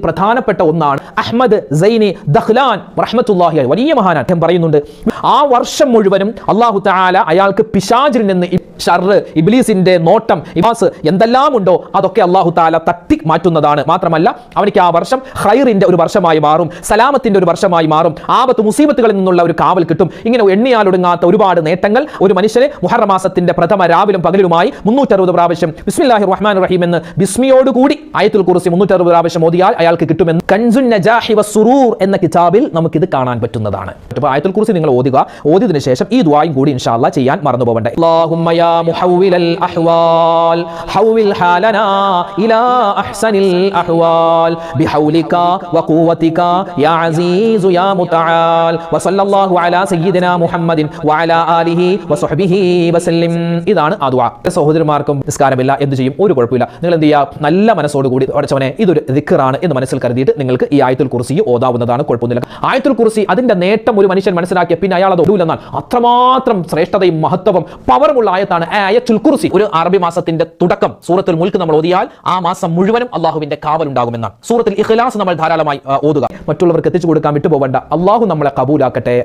പ്രധാനപ്പെട്ട ഒന്നാണ്. അഹ്മദ് സൈനി ദഖ്ലാൻ റഹ്മത്തുള്ളാഹി അലൈഹി, വലിയ മഹാനാണ്, അദ്ദേഹം പറയുന്നുണ്ട്, ആ വർഷം മുഴുവനും അല്ലാഹു തആല അയാൾക്ക് പിശാചിൽ നിന്ന് ഷർറ്, ഇബ്ലീസിന്റെ നോട്ടം, ഇവാസ് എന്തെല്ലാം ഉണ്ടോ അതൊക്കെ അല്ലാഹു തആല തട്ടി മാറ്റുന്നതാണ്. മാത്രമല്ല അവനിക്ക് ആ വർഷം ഖൈറിന്റെ ഒരു വർഷമായി മാറും, സലാമത്തിന്റെ ഒരു വർഷമായി മാറും, ആപത്ത് മുസീബത്തുകളിൽ നിന്നുള്ള ഒരു കാവൽ കിട്ടും. ഇങ്ങനെ എണ്ണിയാലൊടുങ്ങാത്ത ഒരുപാട് നേട്ടങ്ങൾ ഒരു മനുഷ്യനെ മുഹറം മാസത്തിന്റെ പ്രഥമ രാവിലും പകലിലുമായി 360 പ്രാവശ്യം ബിസ്മില്ലാഹിർ റഹ്മാനിർ റഹീം എന്ന് ബിസ്മിയോടുകൂടി ആയത്തുൽ കുർസി 360 പ്രാവശ്യം ഓതിയാൽ അയാൾക്ക് കിട്ടുമെന്ന് കൻസുൻ നജാഹി വസ്സുറൂർ എന്ന കിതാബിൽ നമുക്കിത് കാണാൻ പറ്റുന്നതാണ്. അപ്പോൾ ആയത്തുൽ കുർസി നിങ്ങൾ ഓതുക. ഓതിയതിനു ശേഷം ഈ ദുആയും കൂടി ഇൻഷാ അല്ലാഹ് ചെയ്യാൻ മറന്നു പോകണ്ട. അല്ലാഹുമ്മ യാ മുഹവ്വിലൽ അഹ്വാൽ ഹവ്വിൽ ഹാലനാ ഇലാ അഹ്സനിൽ അഹ്വാൽ ബിഹൗലിക വഖുവതിക യാ അസീസ് യാ മുതആൽ വസല്ലല്ലാഹു അലാ സയ്യിദിനാ മുഹമ്മദിൻ വഅലാ ആലിഹി വസഹ്ബിഹി വസല്ലം. ഇതാണ് ആ ദുആ. സഹോദരന്മാർക്കും നിസ്കാരമില്ല, എന്ത് ചെയ്യും? ഒരു കുഴപ്പമില്ല. നിങ്ങൾ എന്ത് ചെയ്യുക? നല്ല മനസ്സോടുകൂടി പഠിച്ചവനെ ഇതൊരു ദിക്റാണ് എന്ന് മനസ്സിൽ കരുതിയിട്ട് നിങ്ങൾക്ക് ഈ ആയത്തുൽ കുർസി ഓതാവുന്നതാണ്, കുഴപ്പമൊന്നുമില്ല. ആയത്തുൽ കുർസി അതിന്റെ നേട്ടം ഒരു മനുഷ്യൻ മനസ്സിലാക്കിയ പിന്നെ അയാൾ അത് ഒടുവില്ലെന്നാൽ അത്രമാത്രം ശ്രേഷ്ഠതയും മഹത്വവും പവറുമുള്ള ആയത്താണ് ആയത്തുൽ കുർസി. ഒരു അറബി മാസത്തിന്റെ തുടക്കം സൂറത്തുൽ മുൽക്ക് നമ്മൾ ഓതിയാൽ ആ മാസം മുഴുവനും അള്ളാഹുവിന്റെ കാവൽ ഉണ്ടാകുമെന്നാണ്. സൂറത്തുൽ ഇഖ്ലാസ് നമ്മൾ ധാരാളമായി ഓതുക. മറ്റുള്ളവർക്ക് എത്തിച്ചു കൊടുക്കാൻ വിട്ടുപോകണ്ട. അള്ളാഹു നമ്മളെ കബൂലാക്കട്ടെ.